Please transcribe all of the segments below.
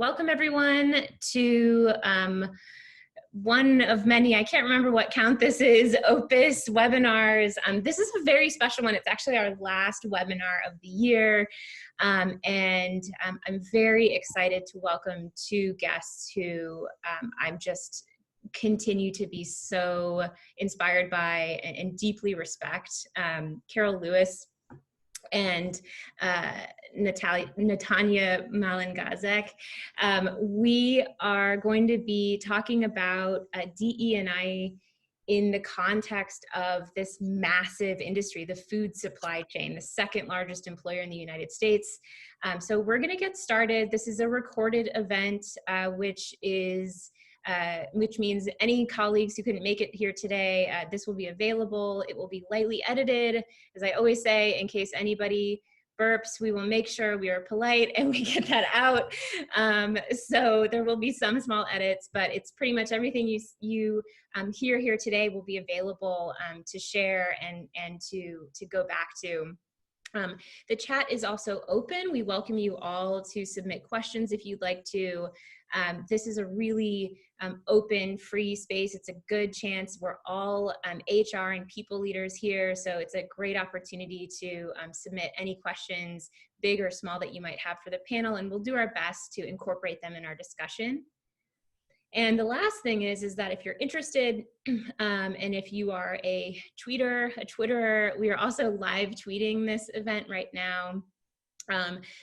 welcome everyone to one of many, I can't remember what count this is, Opus webinars. This is a very special one. It's actually our last webinar of the year. I'm very excited to welcome two guests who I'm just continue to be so inspired by and deeply respect. Carol Lewis and Natania Malin Gazek. We are going to be talking about DE&I in the context of this massive industry, the food supply chain, the second largest employer in the United States. So we're going to get started. This is a recorded event, which means any colleagues who couldn't make it here today, this will be available. It will be lightly edited, as I always say, in case anybody burps, we will make sure we are polite and we get that out. So there will be some small edits, but it's pretty much everything you hear here today will be available to share and to go back to. The chat is also open. We welcome you all to submit questions if you'd like to. This is a really open, free space. It's a good chance. We're all HR and people leaders here, so it's a great opportunity to submit any questions, big or small, that you might have for the panel, and we'll do our best to incorporate them in our discussion. And the last thing is that if you're interested, and if you are a Twitterer, we are also live tweeting this event right now.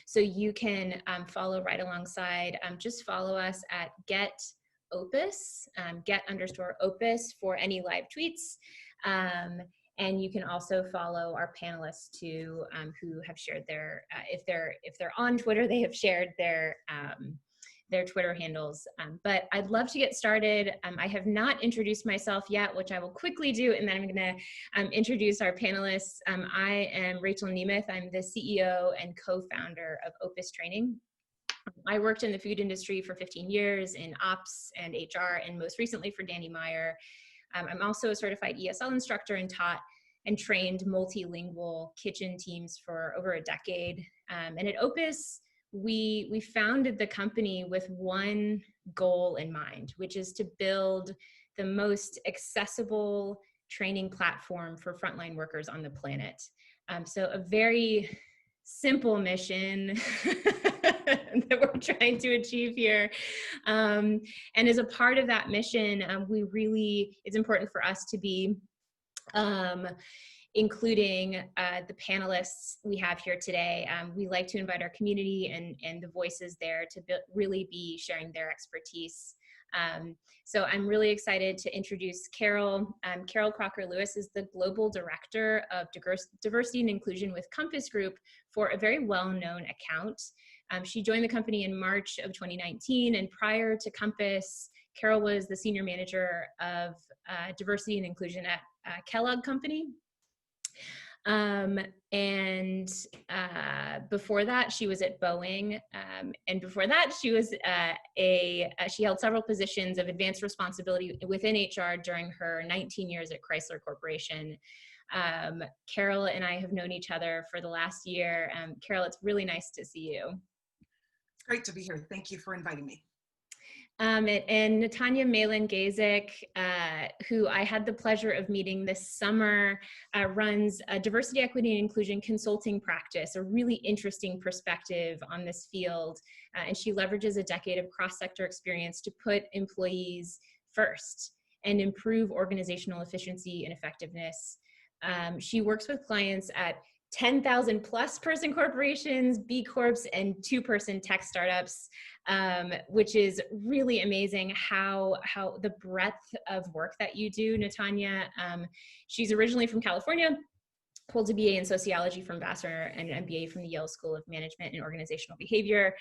So you can follow right alongside. Just follow us at @opus, @_opus for any live tweets. And you can also follow our panelists too, who have shared their, if they're on Twitter, they have shared their Twitter handles. But I'd love to get started. I have not introduced myself yet, which I will quickly do, and then I'm going to introduce our panelists. I am Rachael Nemeth. I'm the CEO and co-founder of Opus Training. I worked in the food industry for 15 years in ops and HR, and most recently for Danny Meyer. I'm also a certified ESL instructor and taught and trained multilingual kitchen teams for over a decade. And at Opus, we founded the company with one goal in mind, which is to build the most accessible training platform for frontline workers on the planet. So a very simple mission that we're trying to achieve here. And as a part of that mission, it's important for us to be including the panelists we have here today. We like to invite our community and the voices there to really be sharing their expertise. So I'm really excited to introduce Carol. Carol Crocker-Lewis is the Global Director of Diversity and Inclusion with Compass Group for a very well-known account. She joined the company in March of 2019, and prior to Compass, Carol was the Senior Manager of Diversity and Inclusion at Kellogg Company. Before that, she was at Boeing, and before that, she was she held several positions of advanced responsibility within HR during her 19 years at Chrysler Corporation. Carol and I have known each other for the last year. Carol, it's really nice to see you. It's great to be here. Thank you for inviting me. And Natania Malin Gazek, who I had the pleasure of meeting this summer, runs a diversity, equity, and inclusion consulting practice, a really interesting perspective on this field. And she leverages a decade of cross-sector experience to put employees first and improve organizational efficiency and effectiveness. She works with clients at 10,000 plus person corporations, B Corps, and 2-person tech startups, which is really amazing how the breadth of work that you do, Natania. She's originally from California, holds a BA in sociology from Vassar and an MBA from the Yale School of Management and Organizational Behavior.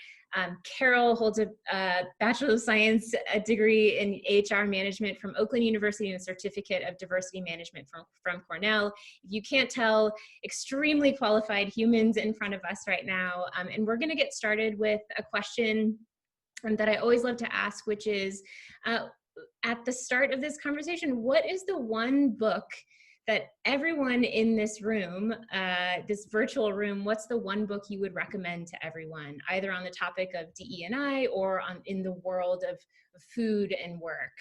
Carol holds a Bachelor of Science degree in HR management from Oakland University and a certificate of diversity management from Cornell. If you can't tell, extremely qualified humans in front of us right now. And we're going to get started with a question that I always love to ask, which is, at the start of this conversation, what is the one book that everyone in this room, this virtual room, what's the one book you would recommend to everyone, either on the topic of DE&I or in the world of food and work?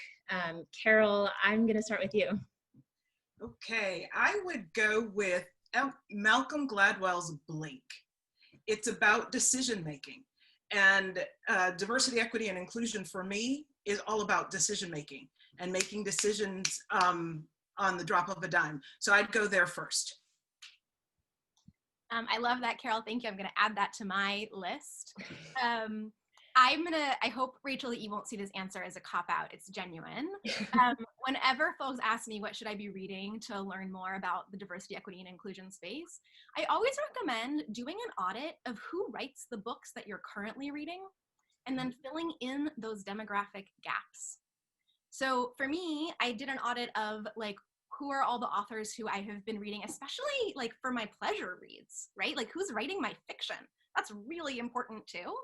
Carol, I'm going to start with you. Okay, I would go with Malcolm Gladwell's Blink. It's about decision making, and diversity, equity, and inclusion for me is all about decision making and making decisions on the drop of a dime. So I'd go there first. I love that, Carol. Thank you. I'm going to add that to my list. I hope, Rachel, that you won't see this answer as a cop-out. It's genuine. Whenever folks ask me what should I be reading to learn more about the diversity, equity, and inclusion space, I always recommend doing an audit of who writes the books that you're currently reading and then filling in those demographic gaps. So for me, I did an audit of like, who are all the authors who I have been reading, especially like for my pleasure reads, right? Like who's writing my fiction? That's really important too.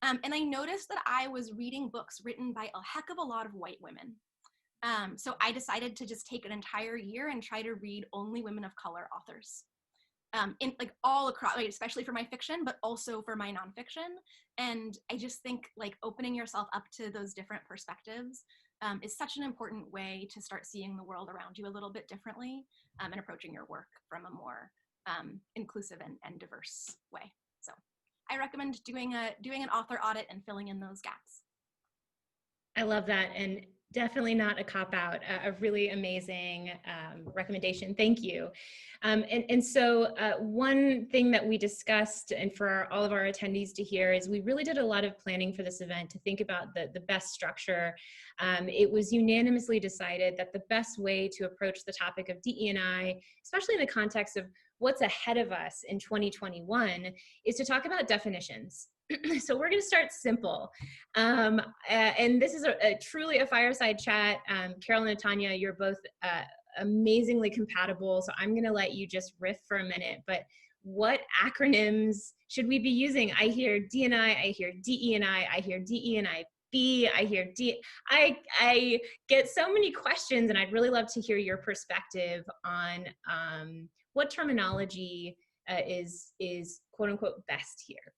And I noticed that I was reading books written by a heck of a lot of white women. So I decided to just take an entire year and try to read only women of color authors. In like all across, like, especially for my fiction, but also for my nonfiction. And I just think like opening yourself up to those different perspectives is such an important way to start seeing the world around you a little bit differently and approaching your work from a more inclusive and diverse way. So I recommend doing an author audit and filling in those gaps. I love that, and definitely not a cop-out, a really amazing recommendation. Thank you. And so one thing that we discussed, and for all of our attendees to hear, is we really did a lot of planning for this event to think about the best structure. It was unanimously decided that the best way to approach the topic of DE&I, especially in the context of what's ahead of us in 2021, is to talk about definitions. So we're going to start simple. And this is truly a fireside chat. Carol and Natania, you're both amazingly compatible. So I'm going to let you just riff for a minute. But what acronyms should we be using? I hear D&I, I hear DE&I, I hear DE&IB, I hear D. I get so many questions, and I'd really love to hear your perspective on what terminology is quote unquote best here.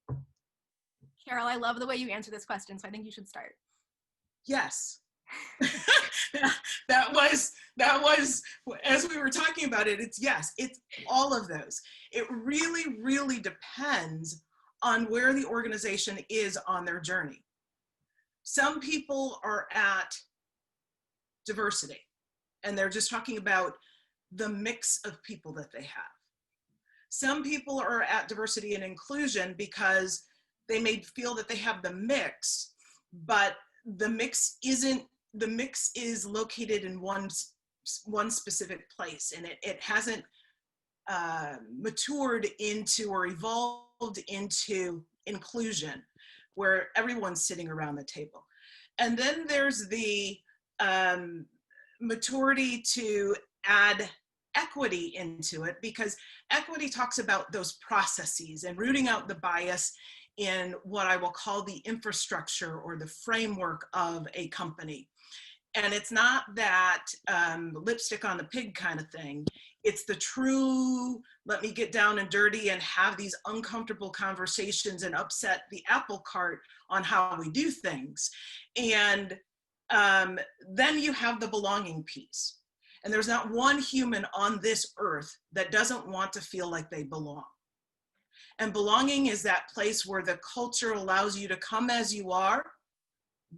Carol, I love the way you answer this question, so I think you should start. Yes. that was, as we were talking about it, it's yes, it's all of those. It really, really depends on where the organization is on their journey. Some people are at diversity, and they're just talking about the mix of people that they have. Some people are at diversity and inclusion because they may feel that they have the mix, but the mix is located in one specific place, and it hasn't matured into or evolved into inclusion, where everyone's sitting around the table. And then there's the maturity to add equity into it, because equity talks about those processes and rooting out the bias in what I will call the infrastructure or the framework of a company. And it's not that lipstick on the pig kind of thing. It's the true, let me get down and dirty and have these uncomfortable conversations and upset the apple cart on how we do things. And then you have the belonging piece. And there's not one human on this earth that doesn't want to feel like they belong. And belonging is that place where the culture allows you to come as you are,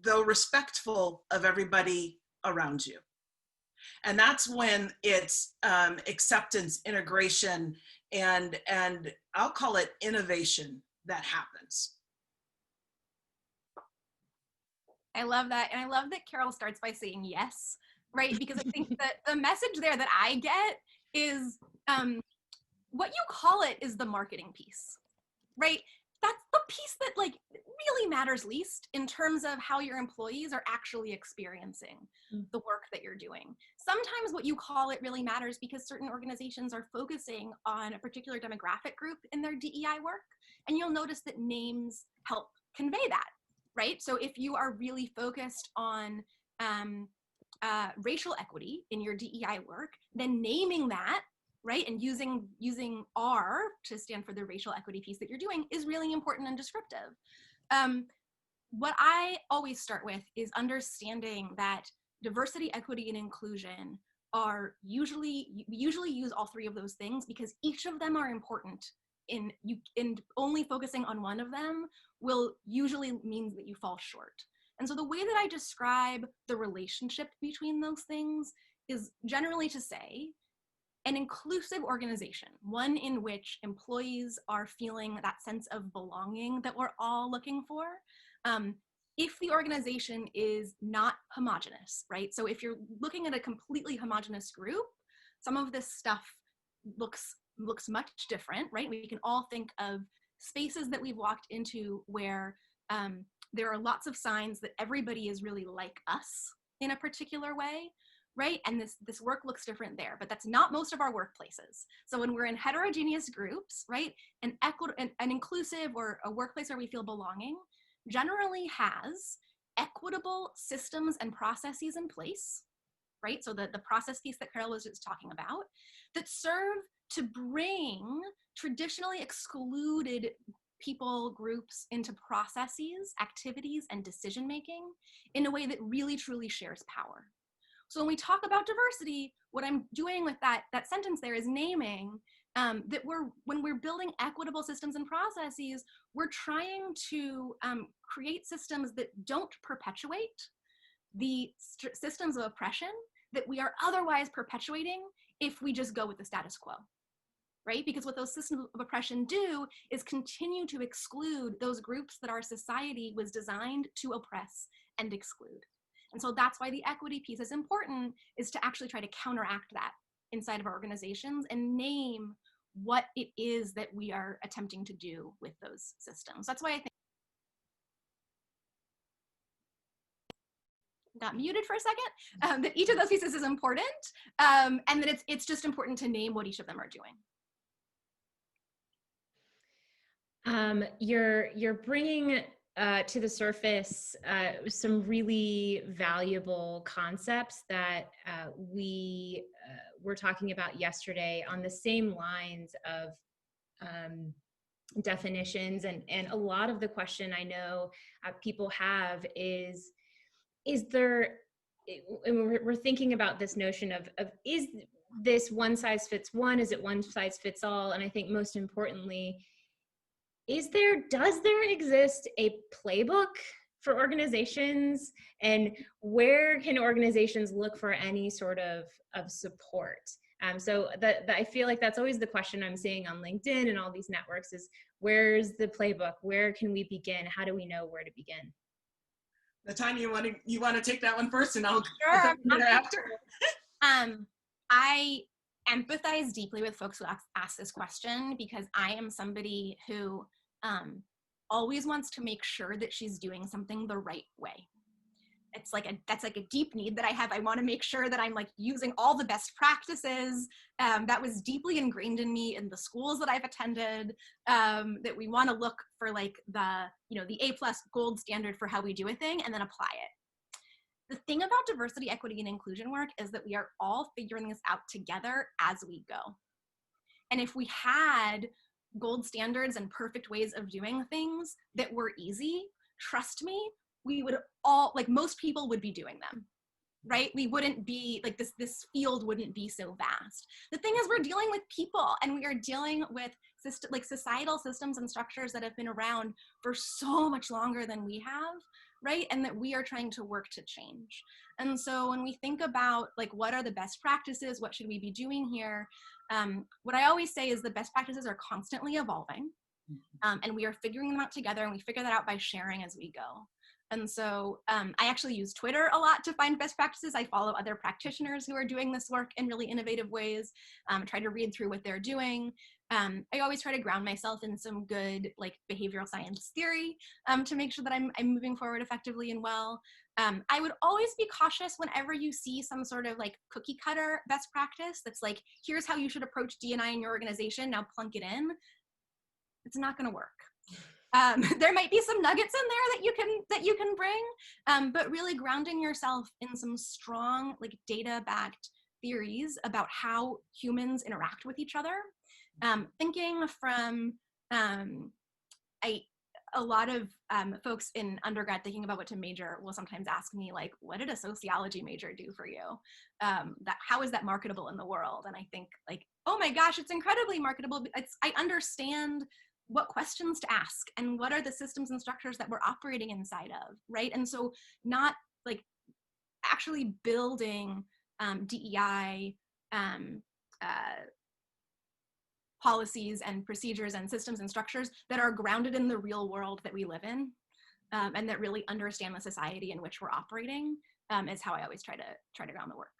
though respectful of everybody around you. And that's when it's acceptance, integration, and I'll call it innovation that happens. I love that. And I love that Carol starts by saying yes, right? Because I think that the message there that I get is what you call it is the marketing piece, right? That's the piece that like really matters least in terms of how your employees are actually experiencing the work that you're doing. Sometimes what you call it really matters because certain organizations are focusing on a particular demographic group in their DEI work, and you'll notice that names help convey that, right? So if you are really focused on racial equity in your DEI work, then naming that, right, and using R to stand for the racial equity piece that you're doing is really important and descriptive. What I always start with is understanding that diversity, equity, and inclusion are we usually use all three of those things because each of them are important. In only focusing on one of them will usually means that you fall short. And so the way that I describe the relationship between those things is generally to say an inclusive organization, one in which employees are feeling that sense of belonging that we're all looking for. If the organization is not homogenous, right? So if you're looking at a completely homogenous group, some of this stuff looks much different, right? We can all think of spaces that we've walked into where there are lots of signs that everybody is really like us in a particular way, right? And this work looks different there, but that's not most of our workplaces. So when we're in heterogeneous groups, right, an inclusive or a workplace where we feel belonging generally has equitable systems and processes in place, right? So the process piece that Carol was just talking about that serve to bring traditionally excluded people, groups into processes, activities, and decision-making in a way that really truly shares power. So when we talk about diversity, what I'm doing with that sentence there is naming that when we're building equitable systems and processes, we're trying to create systems that don't perpetuate the systems of oppression that we are otherwise perpetuating if we just go with the status quo, right? Because what those systems of oppression do is continue to exclude those groups that our society was designed to oppress and exclude. And so that's why the equity piece is important, is to actually try to counteract that inside of our organizations and name what it is that we are attempting to do with those systems. That's why I think got muted for a second, that each of those pieces is important, and that it's just important to name what each of them are doing. You're bringing to the surface some really valuable concepts that we're talking about yesterday on the same lines of definitions, and a lot of the question I know people have is there, and we're thinking about this notion of is this one size fits one? Is it one size fits all? And I think most importantly, does there exist a playbook for organizations, and where can organizations look for any sort of support? So I feel like that's always the question I'm seeing on LinkedIn and all these networks is, where's the playbook? Where can we begin? How do we know where to begin? Natania, you want to take that one first, and I'll Sure. after. I empathize deeply with folks who ask this question, because I am somebody who always wants to make sure that she's doing something the right way. That's like a deep need that I have. I want to make sure that I'm like using all the best practices. That was deeply ingrained in me in the schools that I've attended, that we want to look for like the A+ gold standard for how we do a thing and then apply it. The thing about diversity, equity, and inclusion work is that we are all figuring this out together as we go. And if we had gold standards and perfect ways of doing things that were easy, trust me, we would all, like most people would be doing them, right? We wouldn't be like this field wouldn't be so vast. The thing is, we're dealing with people, and we are dealing with societal systems and structures that have been around for so much longer than we have, right? And that we are trying to work to change. And so when we think about like, what are the best practices? What should we be doing here? What I always say is the best practices are constantly evolving, and we are figuring them out together, and we figure that out by sharing as we go. And so I actually use Twitter a lot to find best practices. I follow other practitioners who are doing this work in really innovative ways, try to read through what they're doing. I always try to ground myself in some good like behavioral science theory to make sure that I'm moving forward effectively and well. I would always be cautious whenever you see some sort of like cookie cutter best practice that's like, here's how you should approach D&I in your organization, now plunk it in. It's not going to work. There might be some nuggets in there that you can bring, but really grounding yourself in some strong, like, data-backed theories about how humans interact with each other. Thinking from a lot of folks in undergrad thinking about what to major will sometimes ask me, like, what did a sociology major do for you? How is that marketable in the world? And I think, like, oh my gosh, it's incredibly marketable. I understand what questions to ask and what are the systems and structures that we're operating inside of, right? And so not, like, actually building DEI policies and procedures and systems and structures that are grounded in the real world that we live in, and that really understand the society in which we're operating, is how I always try to ground the work.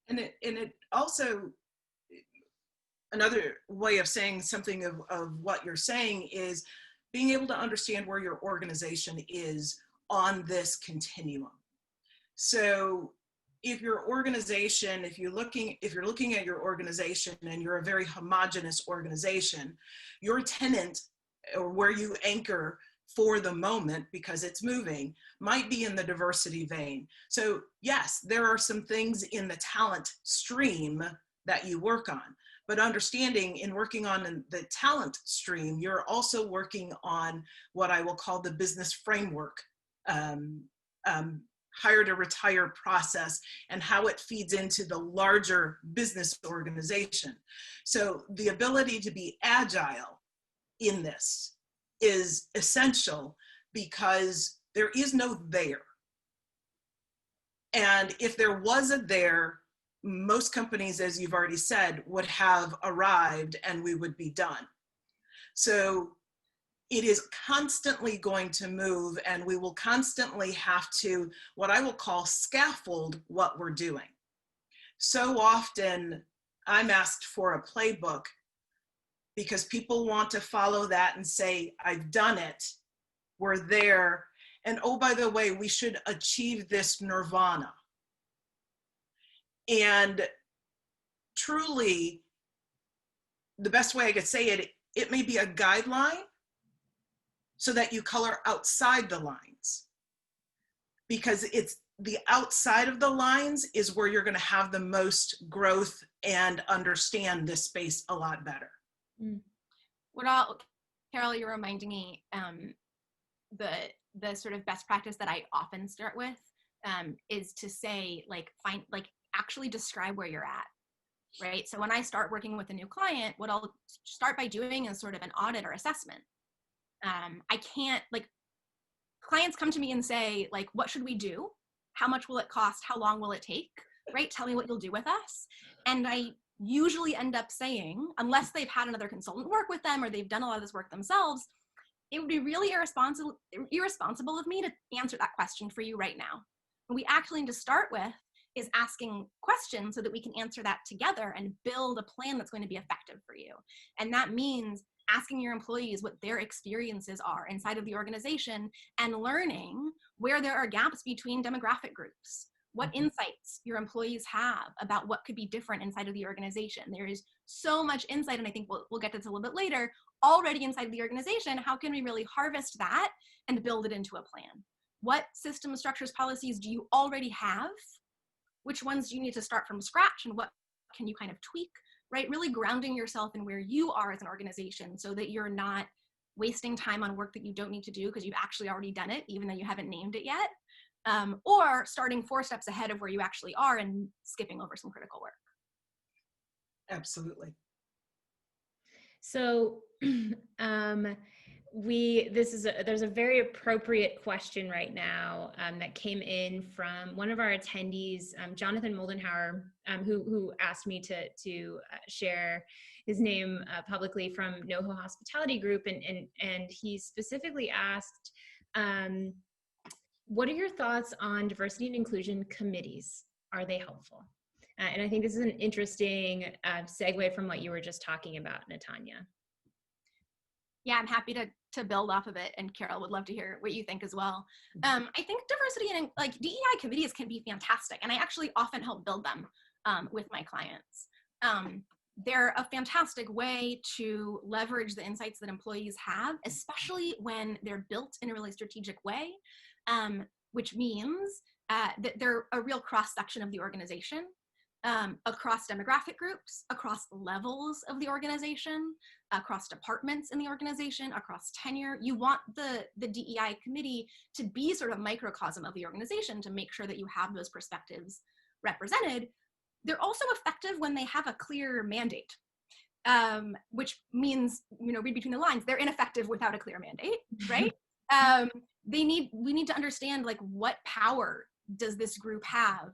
And it also, another way of saying something of what you're saying is being able to understand where your organization is on this continuum. So if your organization, if you're looking at your organization and you're a very homogeneous organization, your tenant, or where you anchor for the moment because it's moving, might be in the diversity vein. So yes, there are some things in the talent stream that you work on, but understanding in working on the talent stream, you're also working on what I will call the business framework, hire to retire process, and how it feeds into the larger business organization. So the ability to be agile in this is essential, because there is no there. And if there was a there, most companies, as you've already said, would have arrived and we would be done. So it is constantly going to move, and we will constantly have to, what I will call, scaffold what we're doing. So often I'm asked for a playbook because people want to follow that and say, I've done it, we're there, and oh, by the way, we should achieve this nirvana. And truly, the best way I could say it, it may be a guideline so that you color outside the lines, because it's the outside of the lines is where you're going to have the most growth and understand this space a lot better. Carol, you're reminding me, the sort of best practice that I often start with is to say, actually describe where you're at, right? So when I start working with a new client, what I'll start by doing is sort of an audit or assessment. I can't, clients come to me and say, like, what should we do? How much will it cost? How long will it take? Right? Tell me what you'll do with us. And I usually end up saying, unless they've had another consultant work with them or they've done a lot of this work themselves, it would be really irresponsible of me to answer that question for you right now. What we actually need to start with is asking questions so that we can answer that together and build a plan that's going to be effective for you. And that means asking your employees what their experiences are inside of the organization and learning where there are gaps between demographic groups, what insights your employees have about what could be different inside of the organization. There is so much insight, and I think we'll get to this a little bit later, already inside the organization. How can we really harvest that and build it into a plan? What systems, structures, policies do you already have? Which ones do you need to start from scratch, and what can you kind of tweak, right? Really grounding yourself in where you are as an organization so that you're not wasting time on work that you don't need to do because you've actually already done it, even though you haven't named it yet, or starting 4 steps ahead of where you actually are and skipping over some critical work. Absolutely. So there's a very appropriate question right now that came in from one of our attendees, Jonathan Moldenhauer, who asked me to share his name publicly, from NoHo Hospitality Group, and he specifically asked, what are your thoughts on diversity and inclusion committees? Are they helpful? And I think this is an interesting segue from what you were just talking about, Natania. Yeah, I'm happy to build off of it, and Carol, would love to hear what you think as well. I think diversity and DEI committees can be fantastic, and I actually often help build them with my clients. they're a fantastic way to leverage the insights that employees have, especially when they're built in a really strategic way, which means that they're a real cross-section of the organization, across demographic groups, across levels of the organization, across departments in the organization, across tenure. You want the DEI committee to be sort of microcosm of the organization to make sure that you have those perspectives represented. They're also effective when they have a clear mandate, which means, read between the lines, they're ineffective without a clear mandate, right? We need to understand, like, what power does this group have?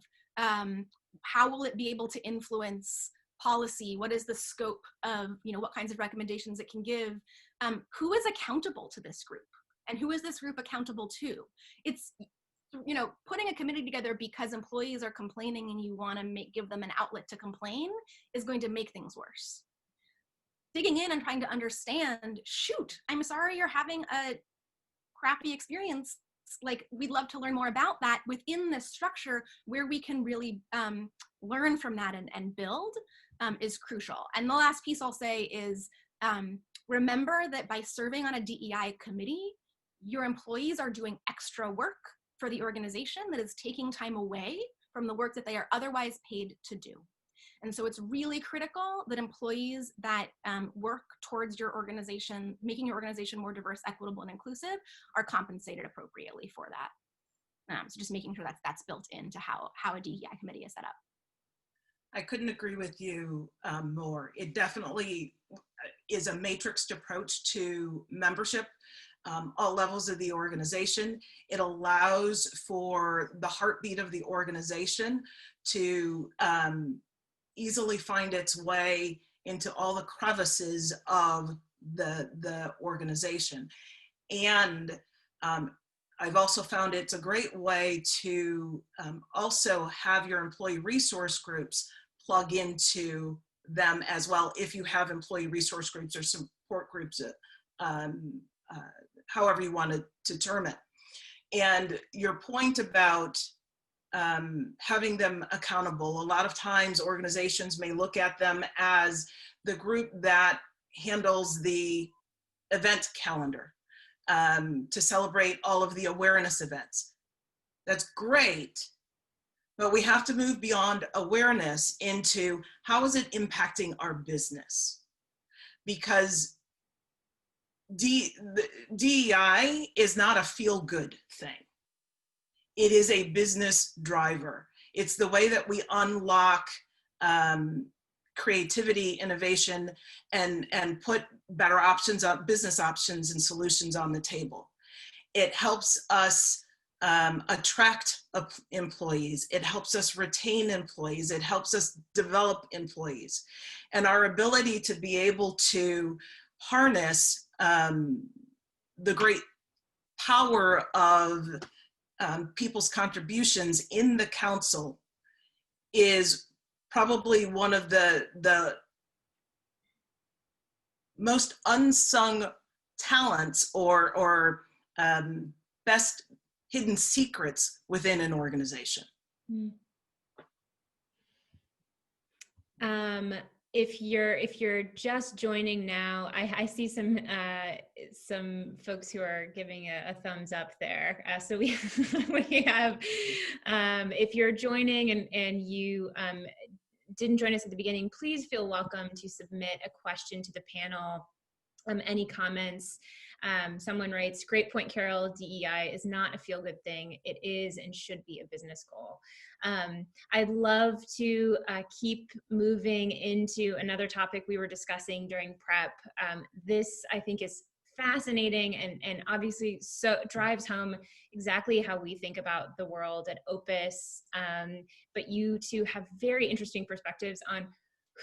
How will it be able to influence policy? What is the scope of, what kinds of recommendations it can give? Who is accountable to this group? And who is this group accountable to? It's, putting a committee together because employees are complaining and you want to give them an outlet to complain is going to make things worse. Digging in and trying to understand, shoot, I'm sorry you're having a crappy experience. Like, we'd love to learn more about that within this structure where we can really learn from that and build is crucial. And the last piece I'll say is remember that by serving on a DEI committee, your employees are doing extra work for the organization that is taking time away from the work that they are otherwise paid to do. And so it's really critical that employees that work towards your organization, making your organization more diverse, equitable, and inclusive, are compensated appropriately for that. So just making sure that's built into how a DEI committee is set up. I couldn't agree with you more. It definitely is a matrixed approach to membership, all levels of the organization. It allows for the heartbeat of the organization to easily find its way into all the crevices of the organization. And I've also found it's a great way to also have your employee resource groups plug into them as well, if you have employee resource groups or support groups, however you want to term it. And your point about having them accountable, a lot of times organizations may look at them as the group that handles the event calendar to celebrate all of the awareness events. That's great, but we have to move beyond awareness into how is it impacting our business? Because DEI is not a feel-good thing. It is a business driver. It's the way that we unlock creativity, innovation, and put better options, business options and solutions on the table. It helps us attract employees. It helps us retain employees. It helps us develop employees. And our ability to be able to harness the great power of people's contributions in the council is probably one of the most unsung talents or best hidden secrets within an organization. If you're just joining now, I see some folks who are giving a thumbs up there. So we have, if you're joining and you didn't join us at the beginning, please feel welcome to submit a question to the panel. Any comments? Someone writes, great point, Carol, DEI is not a feel-good thing. It is and should be a business goal. I'd love to keep moving into another topic we were discussing during prep. This, I think, is fascinating and obviously so drives home exactly how we think about the world at Opus. But you two have very interesting perspectives on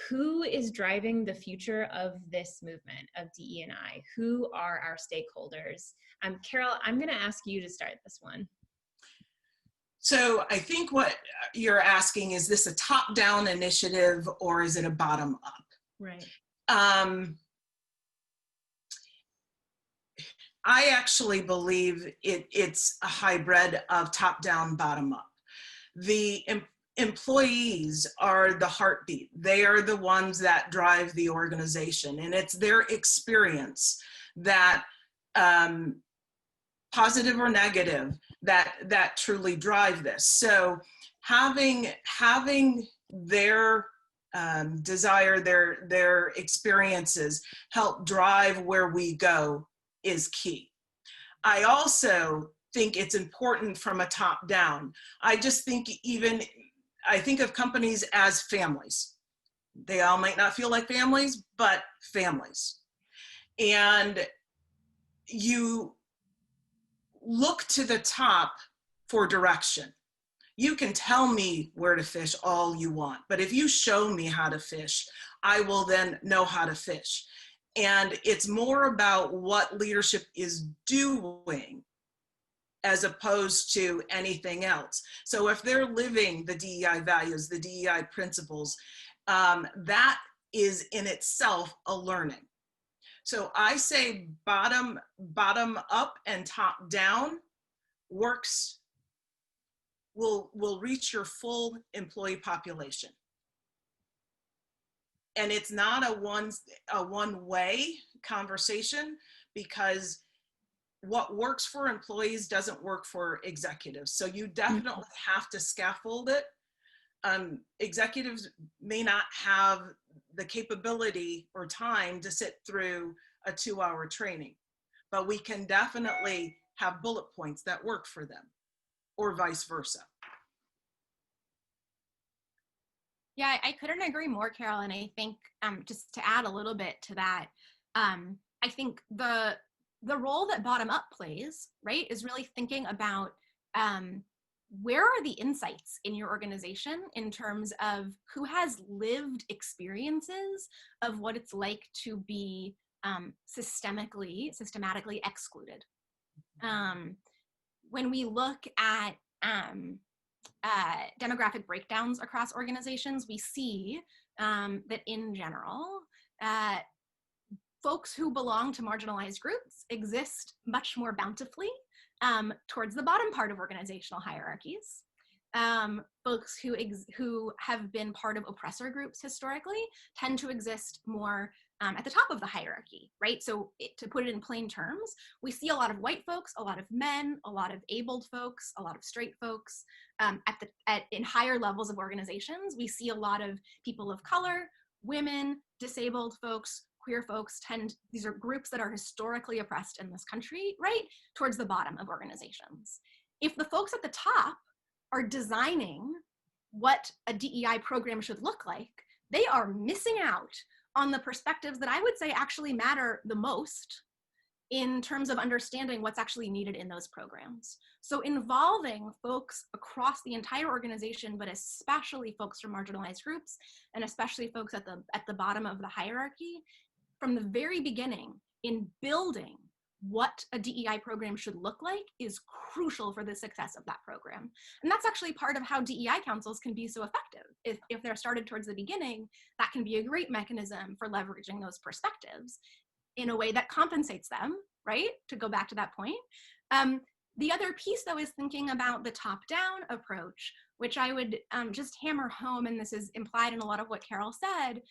who is driving the future of this movement of DE&I? Who are our stakeholders? Carol, I'm going to ask you to start this one. So I think what you're asking, is this a top-down initiative or is it a bottom-up? Right. I actually believe it's a hybrid of top-down, bottom-up. The employees are the heartbeat. They are the ones that drive the organization, and it's their experience that, positive or negative, that truly drive this. So having their desire, their experiences help drive where we go is key. I also think it's important from a top down. I just think I think of companies as families. They all might not feel like families, but families. And you look to the top for direction. You can tell me where to fish all you want, but if you show me how to fish, I will then know how to fish. And it's more about what leadership is doing as opposed to anything else. So if they're living the DEI values, the DEI principles, that is in itself a learning. So I say bottom up and top down works, will reach your full employee population. And it's not a one-way conversation, because what works for employees doesn't work for executives. So you definitely have to scaffold it. Executives may not have the capability or time to sit through a 2-hour training, but we can definitely have bullet points that work for them, or vice versa. Yeah, I couldn't agree more, Carol. And I think just to add a little bit to that, I think the role that bottom up plays, right, is really thinking about where are the insights in your organization in terms of who has lived experiences of what it's like to be systematically excluded. When we look at demographic breakdowns across organizations, we see that in general, folks who belong to marginalized groups exist much more bountifully towards the bottom part of organizational hierarchies. Folks who have been part of oppressor groups historically tend to exist more at the top of the hierarchy, right? So to put it in plain terms, we see a lot of white folks, a lot of men, a lot of abled folks, a lot of straight folks. In higher levels of organizations, we see a lot of people of color, women, disabled folks, queer folks. These are groups that are historically oppressed in this country, right? Towards the bottom of organizations. If the folks at the top are designing what a DEI program should look like, they are missing out on the perspectives that I would say actually matter the most in terms of understanding what's actually needed in those programs. So involving folks across the entire organization, but especially folks from marginalized groups, and especially folks at the bottom of the hierarchy, from the very beginning in building what a DEI program should look like is crucial for the success of that program. And that's actually part of how DEI councils can be so effective. If they're started towards the beginning, that can be a great mechanism for leveraging those perspectives in a way that compensates them, right? To go back to that point. The other piece, though, is thinking about the top-down approach, which I would just hammer home, and this is implied in a lot of what Carol said.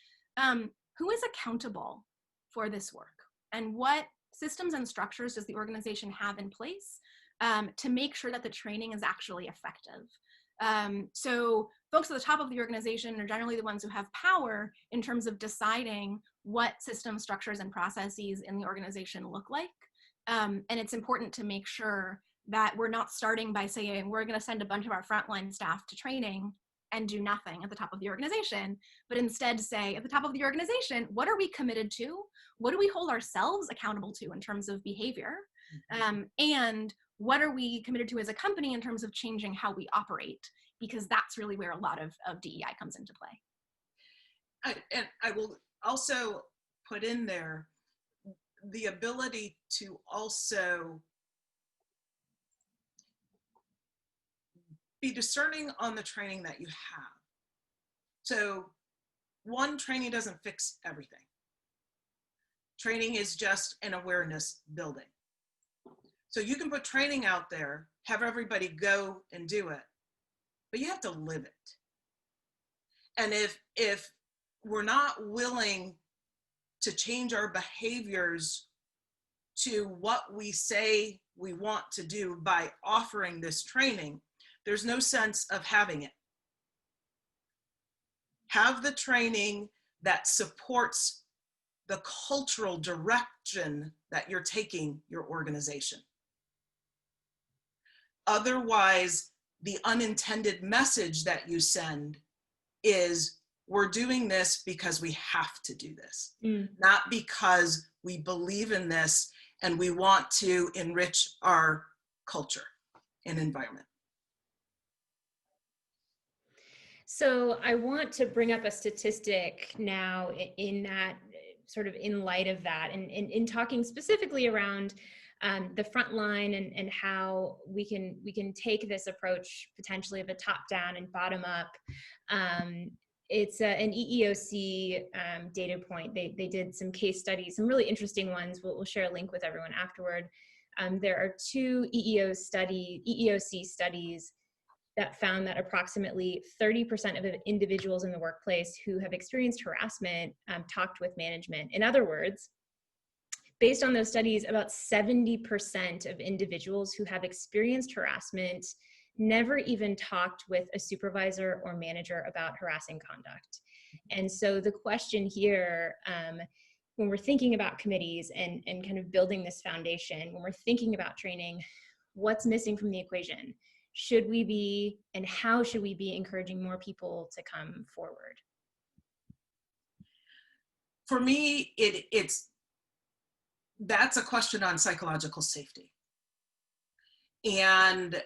Who is accountable for this work? And what systems and structures does the organization have in place to make sure that the training is actually effective? So folks at the top of the organization are generally the ones who have power in terms of deciding what system structures and processes in the organization look like. And it's important to make sure that we're not starting by saying, we're going to send a bunch of our frontline staff to training and do nothing at the top of the organization, but instead say at the top of the organization, what are we committed to? What do we hold ourselves accountable to in terms of behavior? And what are we committed to as a company in terms of changing how we operate? Because that's really where a lot of DEI comes into play. And I will also put in there the ability to also be discerning on the training that you have. So one, training doesn't fix everything. Training is just an awareness building. So you can put training out there, have everybody go and do it, but you have to live it. And if we're not willing to change our behaviors to what we say we want to do by offering this training, there's no sense of having it. Have the training that supports the cultural direction that you're taking your organization. Otherwise, the unintended message that you send is, we're doing this because we have to do this, not because we believe in this and we want to enrich our culture and environment. So I want to bring up a statistic now in that, sort of in light of that, and in talking specifically around the front line and how we can take this approach potentially of a top down and bottom up. It's an EEOC data point. They did some case studies, some really interesting ones. We'll share a link with everyone afterward. There are 2 EEOC studies that found that approximately 30% of individuals in the workplace who have experienced harassment talked with management. In other words, based on those studies, about 70% of individuals who have experienced harassment never even talked with a supervisor or manager about harassing conduct. And so the question here, when we're thinking about committees and kind of building this foundation, when we're thinking about training, what's missing from the equation? Should we be, and how should we be encouraging more people to come forward? For me, that's a question on psychological safety. And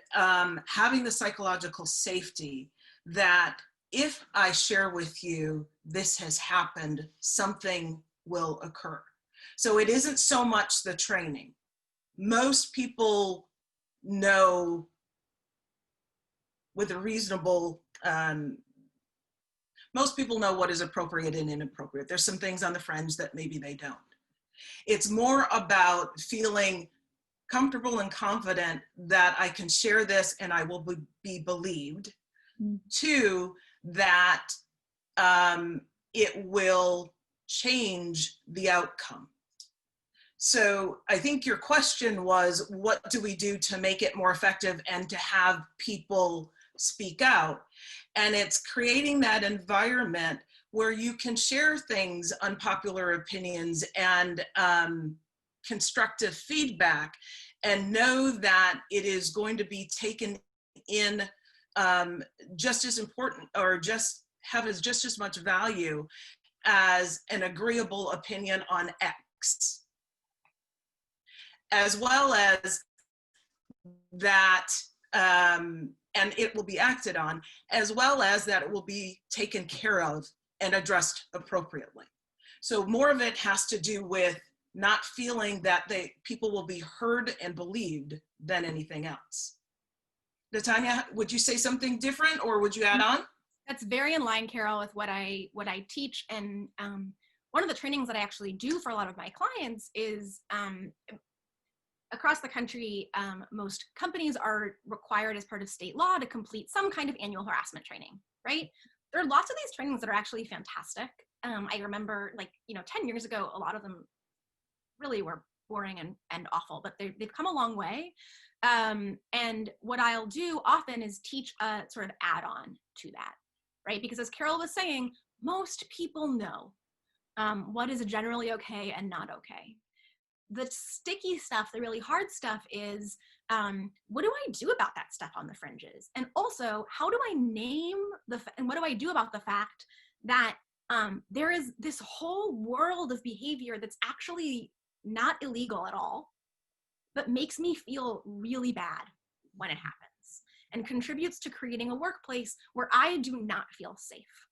having the psychological safety that if I share with you, this has happened, something will occur. So it isn't so much the training. Most people know with a reasonable, most people know what is appropriate and inappropriate. There's some things on the fringe that maybe they don't. It's more about feeling comfortable and confident that I can share this and I will be believed. 2, that it will change the outcome. So I think your question was, what do we do to make it more effective and to have people speak out? And it's creating that environment where you can share things, unpopular opinions, and constructive feedback, and know that it is going to be taken in just as important, or just have just as much value as an agreeable opinion on X, as well as that, and it will be acted on, as well as that it will be taken care of and addressed appropriately. So more of it has to do with not feeling that people will be heard and believed than anything else. Natania, would you say something different, or would you add on? That's very in line, Carol, with what I teach. And one of the trainings that I actually do for a lot of my clients is across the country, most companies are required as part of state law to complete some kind of annual harassment training, right? There are lots of these trainings that are actually fantastic. I remember, 10 years ago, a lot of them really were boring and awful, but they've come a long way. And what I'll do often is teach a sort of add-on to that, right? Because as Carol was saying, most people know what is generally okay and not okay. The sticky stuff, the really hard stuff is, what do I do about that stuff on the fringes? And also, how do I name and what do I do about the fact that there is this whole world of behavior that's actually not illegal at all, but makes me feel really bad when it happens and contributes to creating a workplace where I do not feel safe.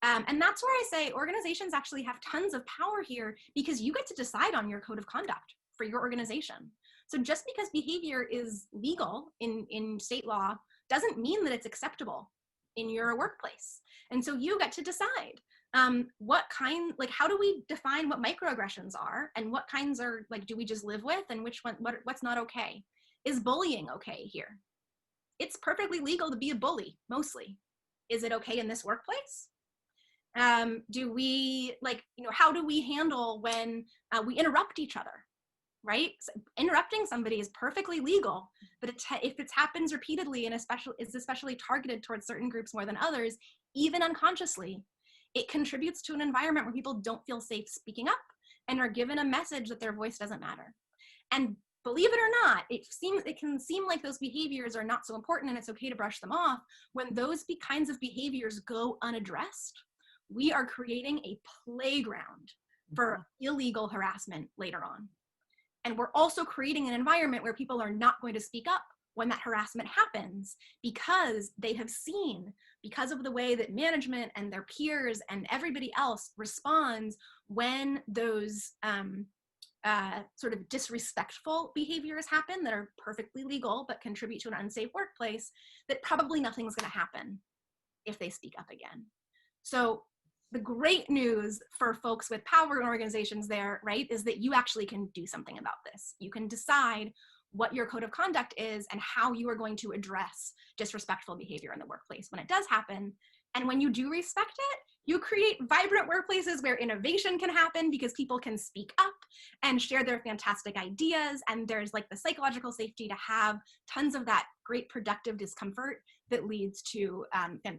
And that's where I say organizations actually have tons of power here, because you get to decide on your code of conduct for your organization. So just because behavior is legal in state law doesn't mean that it's acceptable in your workplace. And so you get to decide how do we define what microaggressions are, and what kinds are, do we just live with, and what's not okay? Is bullying okay here? It's perfectly legal to be a bully, mostly. Is it okay in this workplace? Do we, how do we handle when we interrupt each other, right? So interrupting somebody is perfectly legal, but if it happens repeatedly and is especially targeted towards certain groups more than others, even unconsciously, it contributes to an environment where people don't feel safe speaking up and are given a message that their voice doesn't matter. And believe it or not, it can seem like those behaviors are not so important and it's okay to brush them off. When those kinds of behaviors go unaddressed, we are creating a playground for illegal harassment later on. And we're also creating an environment where people are not going to speak up when that harassment happens, because they have seen, because of the way that management and their peers and everybody else responds when those sort of disrespectful behaviors happen that are perfectly legal but contribute to an unsafe workplace, that probably nothing's going to happen if they speak up again. So the great news for folks with power in organizations there, right, is that you actually can do something about this. You can decide what your code of conduct is and how you are going to address disrespectful behavior in the workplace when it does happen. And when you do respect it, you create vibrant workplaces where innovation can happen because people can speak up and share their fantastic ideas. And there's like the psychological safety to have tons of that great productive discomfort that leads to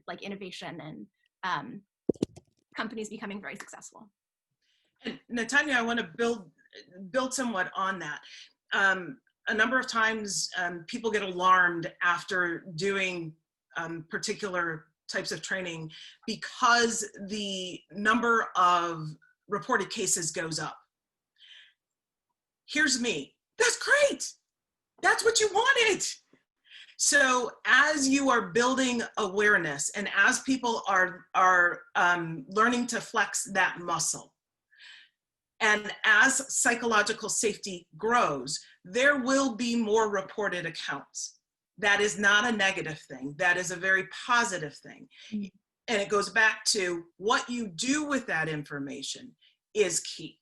like innovation and companies becoming very successful. And Natania, I want to build somewhat on that. A number of times people get alarmed after doing particular types of training because the number of reported cases goes up. Here's me. That's great. That's what you wanted. So as you are building awareness and as people are learning to flex that muscle, and as psychological safety grows, there will be more reported accounts. That is not a negative thing. That is a very positive thing. And it goes back to what you do with that information is key.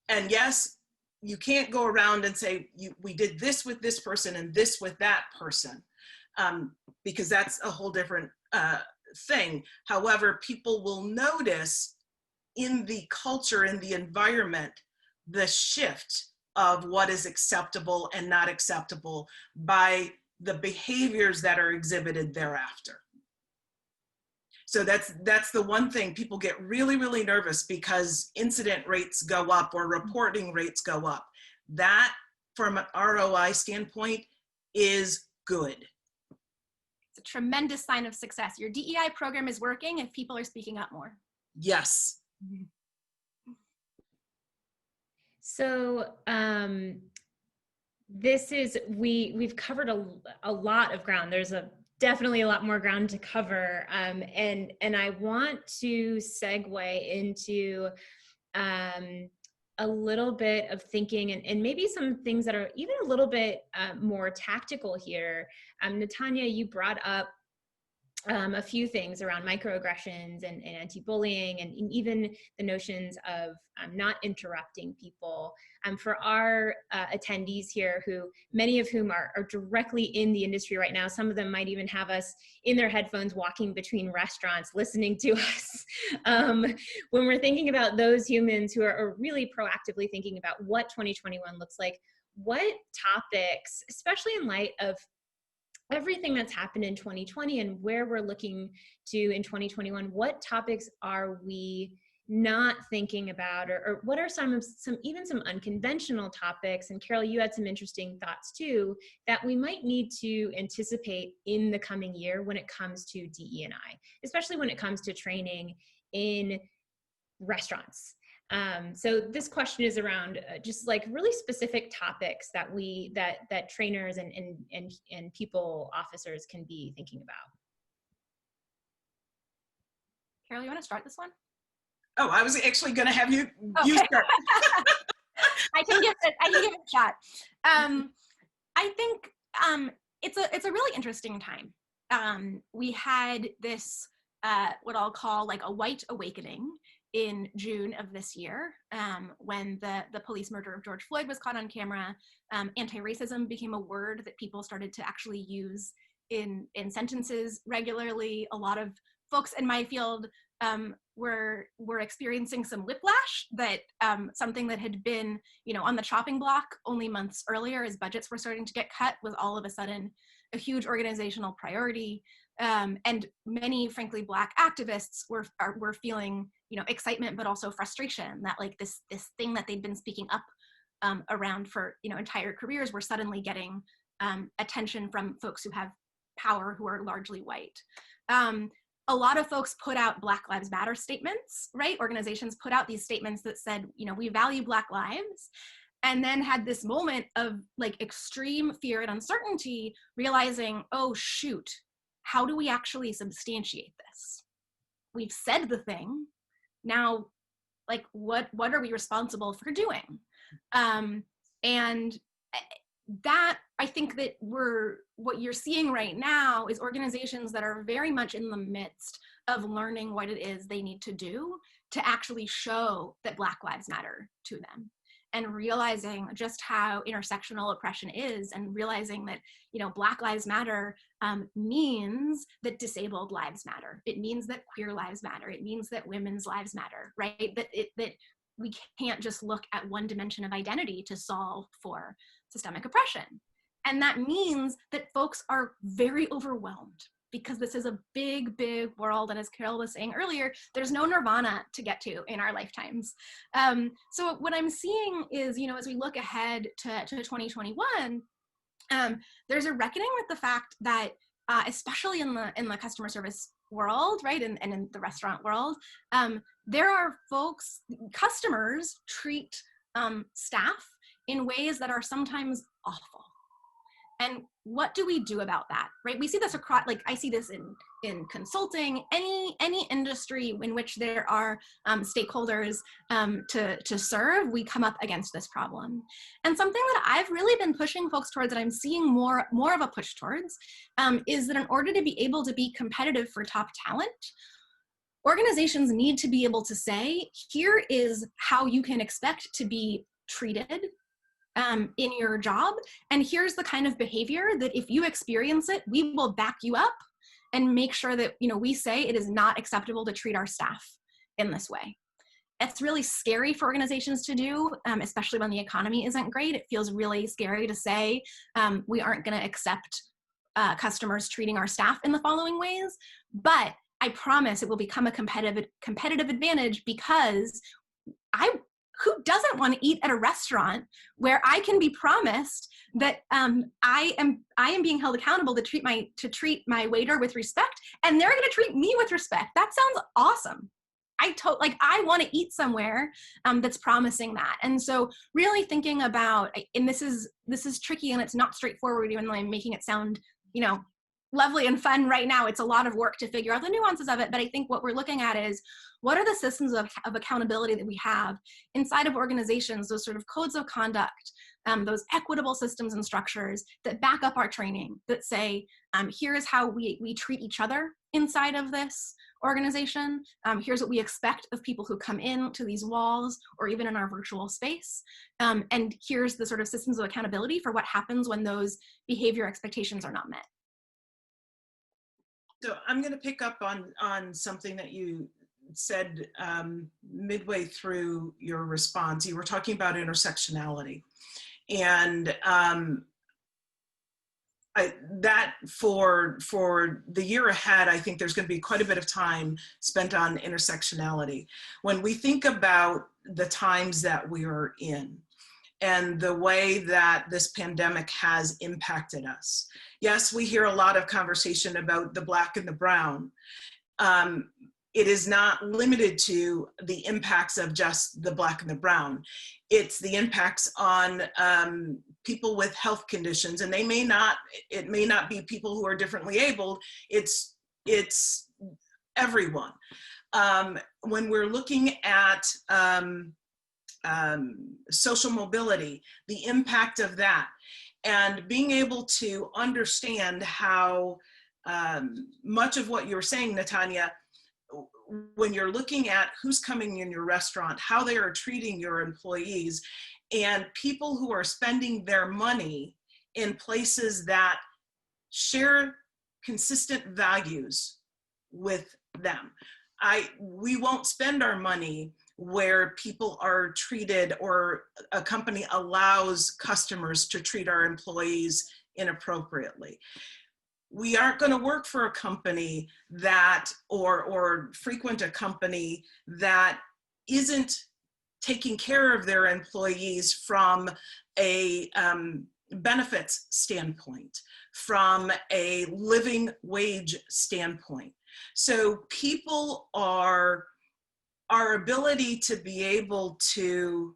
And yes, you can't go around and say, we did this with this person and this with that person, because that's a whole different thing. However, people will notice in the culture, in the environment, the shift of what is acceptable and not acceptable by the behaviors that are exhibited thereafter. So that's the one thing. People get really, really nervous because incident rates go up or reporting rates go up. That, from an ROI standpoint, is good. It's a tremendous sign of success. Your DEI program is working if people are speaking up more. Yes. So this is, we've covered a lot of ground. There's definitely a lot more ground to cover. And I want to segue into a little bit of thinking and maybe some things that are even a little bit more tactical here. Natania, you brought up a few things around microaggressions and anti-bullying and even the notions of not interrupting people. For our attendees here, who many of whom are directly in the industry right now, some of them might even have us in their headphones walking between restaurants listening to us. When we're thinking about those humans who are really proactively thinking about what 2021 looks like, what topics, especially in light of everything that's happened in 2020 and where we're looking to in 2021, what topics are we not thinking about, or what are some unconventional topics? And Carol, you had some interesting thoughts too, that we might need to anticipate in the coming year when it comes to DE&I, especially when it comes to training in restaurants. So this question is around just like really specific topics that that trainers and people officers can be thinking about. Carol, you want to start this one? Oh, I was actually going to have you start. I can give it a shot. I think it's a really interesting time. We had this what I'll call like a white awakening in June of this year, when the police murder of George Floyd was caught on camera. Anti-racism became a word that people started to actually use in sentences regularly. A lot of folks in my field were experiencing some whiplash, that something that had been, on the chopping block only months earlier as budgets were starting to get cut was all of a sudden a huge organizational priority. And many, frankly, Black activists were feeling, excitement, but also frustration that like this thing that they'd been speaking up around for, entire careers were suddenly getting attention from folks who have power, who are largely white. A lot of folks put out Black Lives Matter statements, right? Organizations put out these statements that said, we value Black lives, and then had this moment of like extreme fear and uncertainty, realizing, oh shoot, how do we actually substantiate this? We've said the thing, now, like what are we responsible for doing? And that, I think that what you're seeing right now is organizations that are very much in the midst of learning what it is they need to do to actually show that Black lives matter to them, and realizing just how intersectional oppression is, and realizing that, Black lives matter means that disabled lives matter. It means that queer lives matter. It means that women's lives matter, right? That we can't just look at one dimension of identity to solve for systemic oppression. And that means that folks are very overwhelmed, because this is a big, big world. And as Carol was saying earlier, there's no nirvana to get to in our lifetimes. So what I'm seeing is, as we look ahead to 2021, there's a reckoning with the fact that, especially in the customer service world, right, and in the restaurant world, there are customers treat staff in ways that are sometimes awful. And what do we do about that, right? We see this across, like I see this in consulting, any industry in which there are stakeholders to serve, we come up against this problem. And something that I've really been pushing folks towards, that I'm seeing more of a push towards, is that in order to be able to be competitive for top talent, organizations need to be able to say, here is how you can expect to be treated in your job, and here's the kind of behavior that if you experience it, we will back you up and make sure that we say it is not acceptable to treat our staff in this way. It's really scary for organizations to do, especially when the economy isn't great. It feels really scary to say we aren't going to accept customers treating our staff in the following ways, but I promise it will become a competitive advantage, because who doesn't want to eat at a restaurant where I can be promised that I am being held accountable to treat my waiter with respect, and they're going to treat me with respect? That sounds awesome. I want to eat somewhere that's promising that. And so really thinking about, and this is tricky and it's not straightforward, even though I'm making it sound, lovely and fun right now. It's a lot of work to figure out the nuances of it. But I think what we're looking at is, what are the systems of accountability that we have inside of organizations, those sort of codes of conduct, those equitable systems and structures that back up our training, that say, here is how we treat each other inside of this organization. Here's what we expect of people who come into these walls or even in our virtual space. And here's the sort of systems of accountability for what happens when those behavior expectations are not met. So I'm going to pick up on something that you said midway through your response. You were talking about intersectionality, and that for the year ahead, I think there's going to be quite a bit of time spent on intersectionality. When we think about the times that we are in and the way that this pandemic has impacted us. Yes, we hear a lot of conversation about the Black and the brown. It is not limited to the impacts of just the Black and the brown. It's the impacts on people with health conditions, and it may not be people who are differently abled. It's everyone. When we're looking at social mobility, the impact of that, and being able to understand how much of what you're saying, Natania, when you're looking at who's coming in your restaurant, how they are treating your employees, and people who are spending their money in places that share consistent values with them. We won't spend our money where people are treated, or a company allows customers to treat our employees inappropriately. We aren't going to work for a company that, or frequent a company that isn't taking care of their employees from a benefits standpoint, from a living wage standpoint. So people our ability to be able to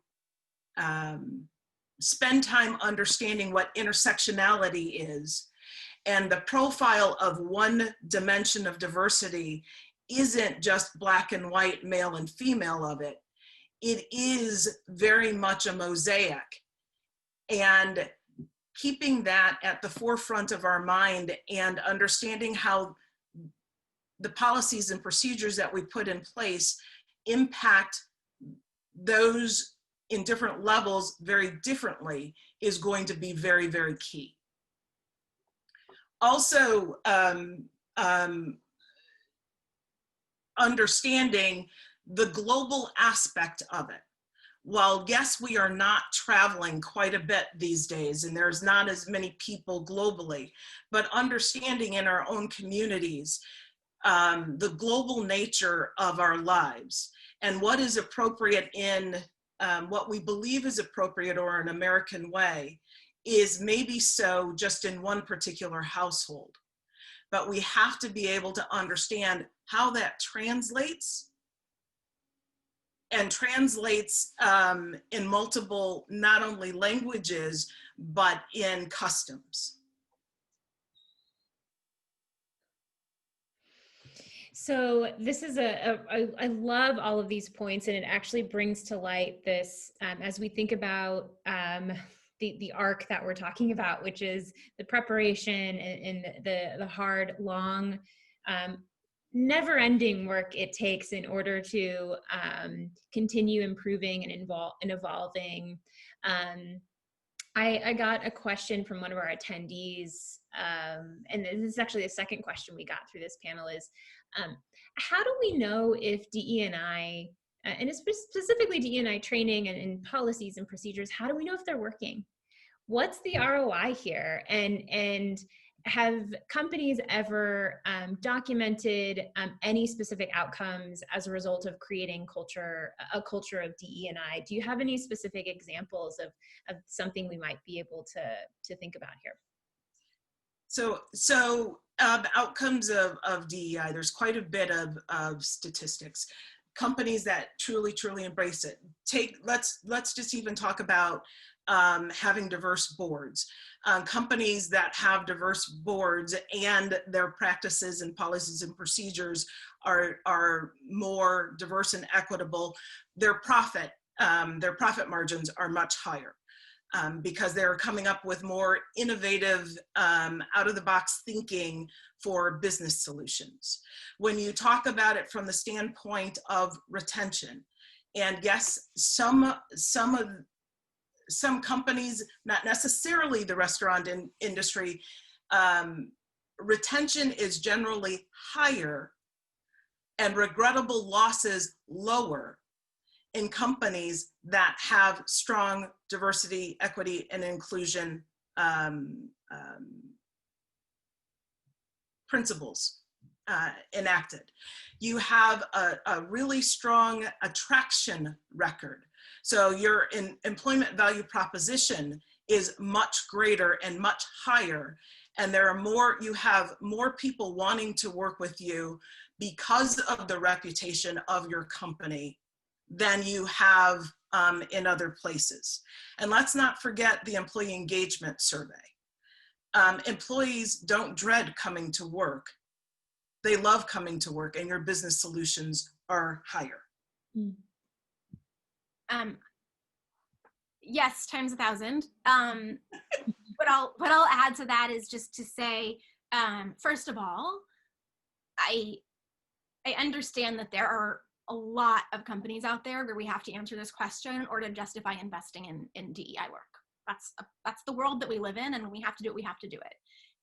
spend time understanding what intersectionality is, and the profile of one dimension of diversity isn't just black and white, male and female of it. It is very much a mosaic. And keeping that at the forefront of our mind and understanding how the policies and procedures that we put in place impact those in different levels very differently is going to be very, very key. Also, understanding the global aspect of it. While yes, we are not traveling quite a bit these days, and there's not as many people globally, but understanding in our own communities the global nature of our lives and what is appropriate in what we believe is appropriate or an American way is maybe so just in one particular household. But we have to be able to understand how that translates, and translates in multiple, not only languages, but in customs. So this is I love all of these points, and it actually brings to light this, as we think about the arc that we're talking about, which is the preparation and the hard, long, never-ending work it takes in order to continue improving and evolving. I got a question from one of our attendees, and this is actually the second question we got through this panel, is how do we know if DE&I, and specifically DE&I training and policies and procedures, how do we know if they're working? What's the ROI here? And have companies ever documented any specific outcomes as a result of creating a culture of DE&I? Do you have any specific examples of something we might be able to think about here? So outcomes of DEI, there's quite a bit of statistics. Companies that truly embrace it. Let's just even talk about having diverse boards. Companies that have diverse boards and their practices and policies and procedures are more diverse and equitable, their profit margins are much higher. Because they're coming up with more innovative, out-of-the-box thinking for business solutions. When you talk about it from the standpoint of retention, and yes, some companies, not necessarily the restaurant industry, retention is generally higher and regrettable losses lower in companies that have strong diversity, equity, and inclusion principles enacted. You have a really strong attraction record. So your employment value proposition is much greater and much higher. And you have more people wanting to work with you because of the reputation of your company than you have in other places. And let's not forget the employee engagement survey. Employees don't dread coming to work. They love coming to work, and your business solutions are higher. Yes, times 1,000. What I'll add to that is just to say, first of all, I understand that there are a lot of companies out there where we have to answer this question or to justify investing in DEI work. That's the world that we live in, and when we have to do it, we have to do it.